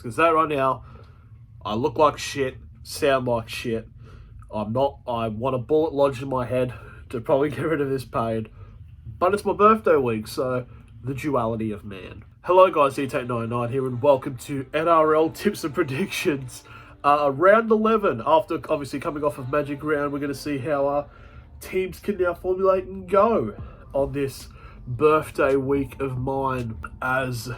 just gonna say it right now. I look like shit, sound like shit. I want a bullet lodged in my head to probably get rid of this pain. But it's my birthday week, so the duality of man. Hello guys, E-Take99 here, and welcome to NRL Tips and Predictions. Round 11, after obviously coming off of Magic Round, we're going to see how teams can now formulate and go on this birthday week of mine, as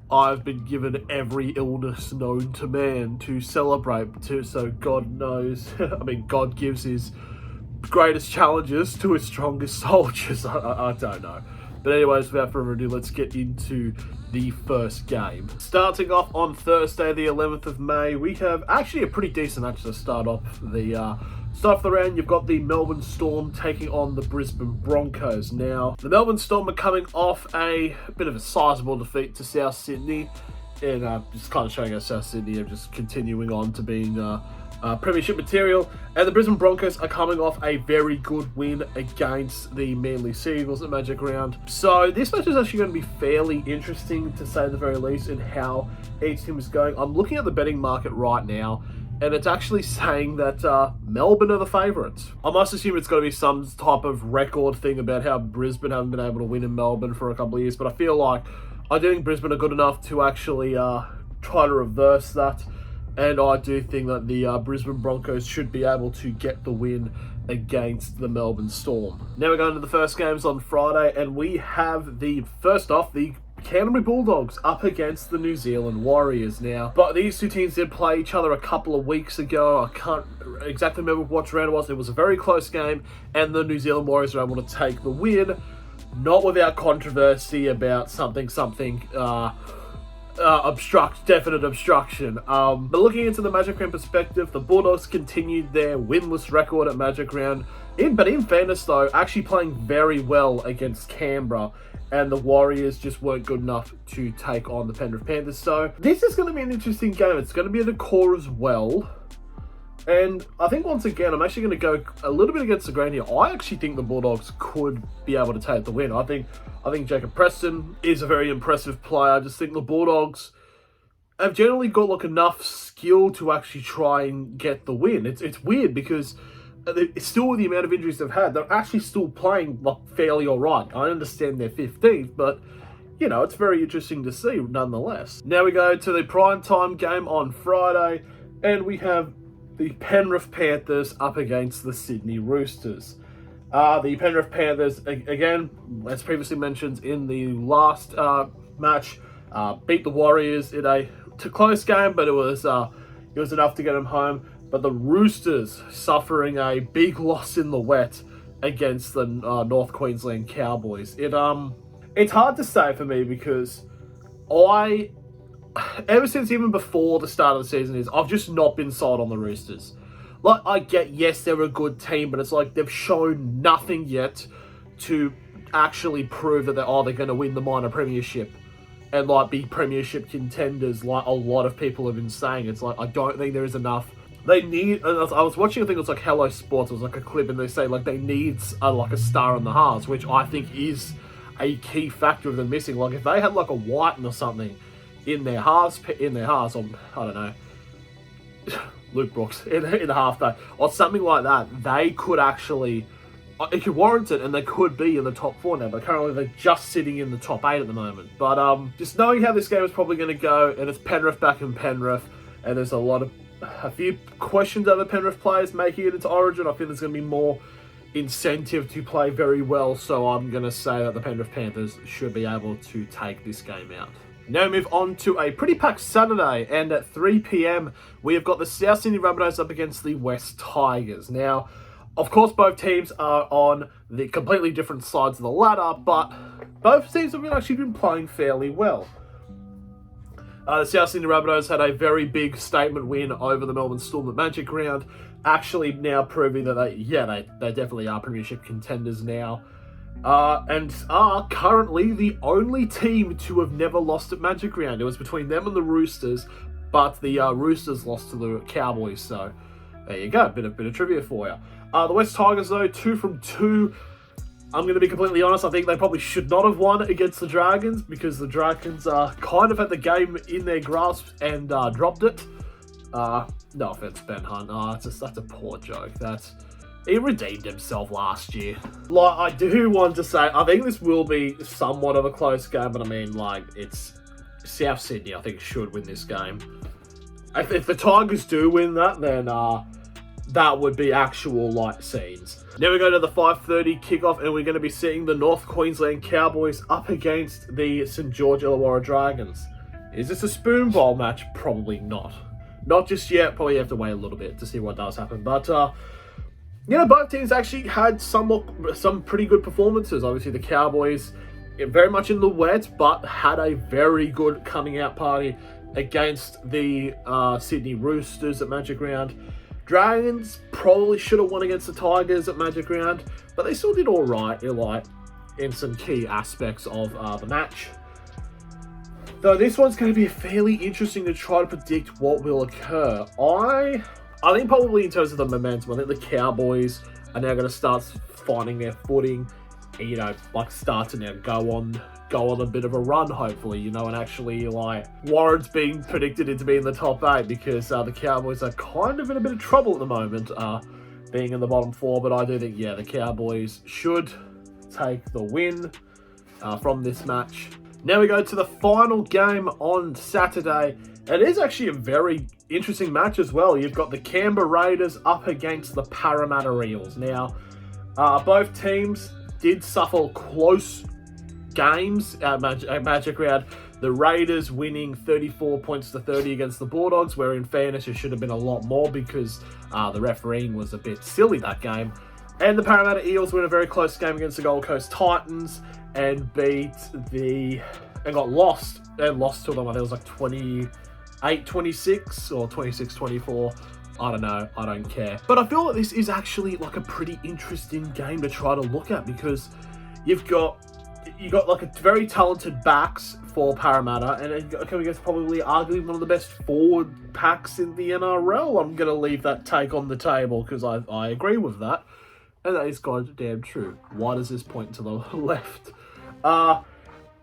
I've been given every illness known to man to celebrate to, so God knows, I mean, God gives his greatest challenges to his strongest soldiers. I don't know. But anyways, without further ado, let's get into the first game. Starting off on Thursday, the 11th of May, we have actually a pretty decent match to start off the round. You've got the Melbourne Storm taking on the Brisbane Broncos. Now, the Melbourne Storm are coming off a bit of a sizable defeat to South Sydney, and just kind of showing us South Sydney are just continuing on to being premiership material, and the Brisbane Broncos are coming off a very good win against the Manly Sea Eagles at Magic Round. So this match is actually going to be fairly interesting, to say the very least, in how each team is going. I'm looking at the betting market right now, and it's actually saying that Melbourne are the favourites. I must assume it's got to be some type of record thing about how Brisbane haven't been able to win in Melbourne for a couple of years, but I feel like I do think Brisbane are good enough to actually try to reverse that. And I do think that the Brisbane Broncos should be able to get the win against the Melbourne Storm. Now we're going to the first games on Friday, and we have first off, the Canterbury Bulldogs up against the New Zealand Warriors now. But these two teams did play each other a couple of weeks ago. I can't exactly remember what round it was. It was a very close game, and the New Zealand Warriors were able to take the win, not without controversy about definite obstruction. But looking into the Magic Round perspective, the Bulldogs continued their winless record at Magic Round. But in fairness though, actually playing very well against Canberra, and the Warriors just weren't good enough to take on the Penrith Panthers. So this is going to be an interesting game. It's going to be at the core as well. And I think once again, I'm actually going to go a little bit against the grain here. I actually think the Bulldogs could be able to take the win. I think Jacob Preston is a very impressive player. I just think the Bulldogs have generally got enough skill to actually try and get the win. It's weird because still with the amount of injuries they've had, they're actually still playing fairly all right. I understand they're 15th, but you know, it's very interesting to see nonetheless. Now we go to the prime time game on Friday, and we have the Penrith Panthers up against the Sydney Roosters. The Penrith Panthers, again, as previously mentioned in the last match, beat the Warriors in a close game, but it was enough to get them home. But the Roosters suffering a big loss in the wet against the North Queensland Cowboys. It's hard to say for me, because ever since even before the start of the season I've just not been sold on the Roosters. Like, I get, yes, they're a good team, but it's like they've shown nothing yet to actually prove that they're going to win the minor premiership and be premiership contenders, like a lot of people have been saying. It's like, I don't think there is enough. They need, I was watching, I think it was like Hello Sports, it was like a clip, and they say they need a star in the halves, which I think is a key factor of them missing. Like, if they had a Whiten or something in their halves, or I don't know, Luke Brooks in the half day, or something like that, they could actually, it could warrant it, and they could be in the top 4 now, but currently they're just sitting in the top 8 at the moment. But just knowing how this game is probably going to go, and it's Penrith back in Penrith, and there's a few questions over Penrith players making it into Origin. I think there's going to be more incentive to play very well, so I'm going to say that the Penrith Panthers should be able to take this game out. Now we move on to a pretty packed Saturday, and at 3 p.m. we have got the South Sydney Rabbitohs up against the West Tigers. Now, of course, both teams are on the completely different sides of the ladder, but both teams have actually been playing fairly well. The South Sydney Rabbitohs had a very big statement win over the Melbourne Storm at Magic Round, actually now proving that they definitely are premiership contenders now. And are currently the only team to have never lost at Magic Round. It was between them and the Roosters, but the Roosters lost to the Cowboys, so there you go, bit of trivia for you. The West Tigers, though, 2 from 2. I'm going to be completely honest, I think they probably should not have won against the Dragons because the Dragons kind of had the game in their grasp and dropped it. No offense, Ben Hunt. That's a poor joke. He redeemed himself last year. Like, I do want to say, I think this will be somewhat of a close game, but I mean, like, it's South Sydney, I think, should win this game. If the Tigers do win that, then that would be actual light scenes. Now we go to the 5:30 kickoff, and we're going to be seeing the North Queensland Cowboys up against the St George Illawarra Dragons. Is this a spoon bowl match? Probably not. Not just yet. Probably have to wait a little bit to see what does happen. But both teams actually had some pretty good performances. Obviously, the Cowboys very much in the wet, but had a very good coming out party against the Sydney Roosters at Magic Round. Dragons probably should have won against the Tigers at Magic Round, but they still did all right, in some key aspects of the match. Though this one's going to be fairly interesting to try to predict what will occur. I think probably in terms of the momentum, I think the Cowboys are now going to start finding their footing, and, start to now go on a bit of a run, hopefully, and actually, warrants being predicted into being in the top 8 because the Cowboys are kind of in a bit of trouble at the moment, being in the bottom 4, but I do think, the Cowboys should take the win from this match. Now we go to the final game on Saturday. It is actually a very interesting match as well. You've got the Canberra Raiders up against the Parramatta Eels. Now, both teams did suffer close games at Magic Round. The Raiders winning 34 points to 30 against the Bulldogs, where in fairness it should have been a lot more because the refereeing was a bit silly that game. And the Parramatta Eels win a very close game against the Gold Coast Titans and lost to them. I think it was like 28-26 or 26-24. I don't know. I don't care. But I feel like this is actually like a pretty interesting game to try to look at because you got like a very talented backs for Parramatta, and I guess probably arguably one of the best forward packs in the NRL. I'm going to leave that take on the table because I agree with that. And that is goddamn true. Why does this point to the left?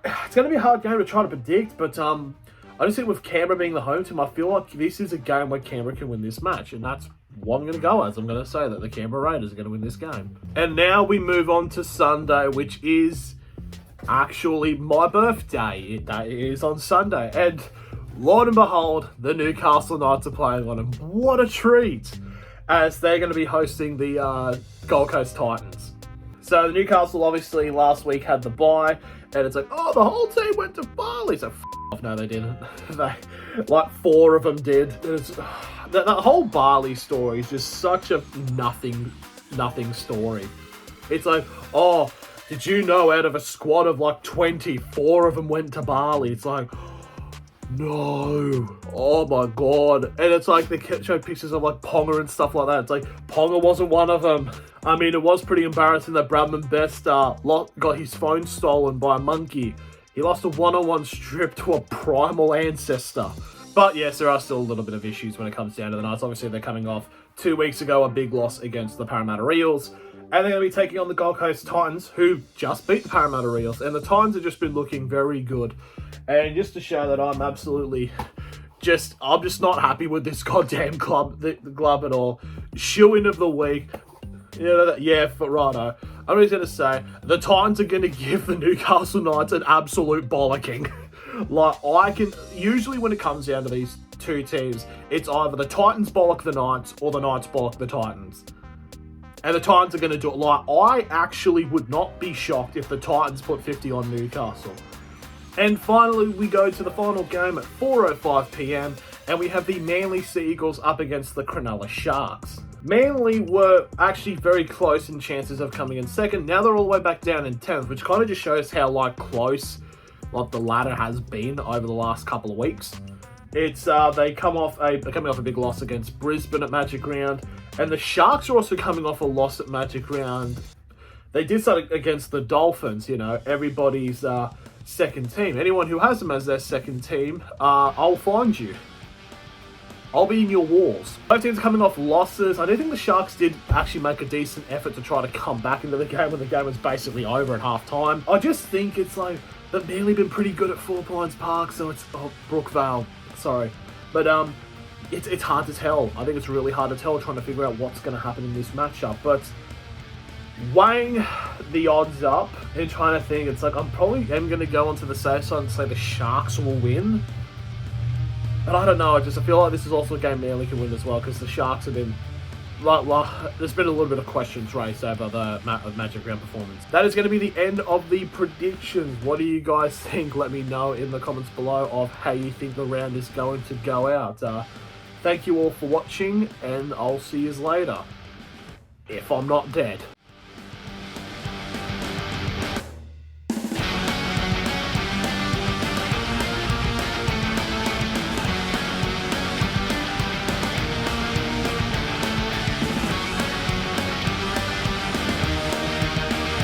It's going to be a hard game to try to predict, but I just think with Canberra being the home team, I feel like this is a game where Canberra can win this match, and that's what I'm going to go as. I'm going to say that the Canberra Raiders are going to win this game. And now we move on to Sunday, which is actually my birthday. That is on Sunday, and lo and behold, the Newcastle Knights are playing on them. What a treat, as they're going to be hosting the Gold Coast Titans. So the Newcastle obviously last week had the bye, and it's like, oh, the whole team went to Bali. So off. No, they didn't. Like 4 of them did. That whole Bali story is just such a nothing story. It's like, oh, did you know out of a squad of like 24 of them went to Bali? It's like, no. Oh my god. And it's like they show pictures of like Ponga and stuff like that. It's like Ponga wasn't one of them. I mean, it was pretty embarrassing that Bradman Best got his phone stolen by a monkey. He lost a one-on-one strip to a primal ancestor. But yes, there are still a little bit of issues when it comes down to the Knights. Obviously, they're coming off 2 weeks ago a big loss against the Parramatta Eels. And they're going to be taking on the Gold Coast Titans, who just beat the Parramatta Eels. And the Titans have just been looking very good. And just to show that I'm absolutely I'm just not happy with this goddamn club at all. Shoo-in of the week. For righto. I'm just going to say, the Titans are going to give the Newcastle Knights an absolute bollocking. Usually when it comes down to these two teams, it's either the Titans bollock the Knights or the Knights bollock the Titans. And the Titans are going to do it. I actually would not be shocked if the Titans put 50 on Newcastle. And finally, we go to the final game at 4:05 PM, and we have the Manly Sea Eagles up against the Cronulla Sharks. Manly were actually very close in chances of coming in second. Now they're all the way back down in 10th, which kind of just shows how close the ladder has been over the last couple of weeks. It's they're coming off a big loss against Brisbane at Magic Round, and the Sharks are also coming off a loss at Magic Round. They did start against the Dolphins, everybody's second team. Anyone who has them as their second team, I'll find you. I'll be in your walls. Both teams coming off losses. I do think the Sharks did actually make a decent effort to try to come back into the game when the game was basically over at half-time. I just think it's like, they've mainly been pretty good at Four Pines Park, so it's, Brookvale, sorry. But, it's hard to tell. I think it's really hard to tell, trying to figure out what's going to happen in this matchup. But weighing the odds up and trying to think, it's like I'm probably am going to go onto the safe side and say the Sharks will win. But I don't know. I feel like this is also a game Manly can win as well, because the Sharks have been there's been a little bit of questions raised over the Magic Round performance. That is going to be the end of the predictions. What do you guys think? Let me know in the comments below of how you think the round is going to go out. Thank you all for watching, and I'll see you later. If I'm not dead.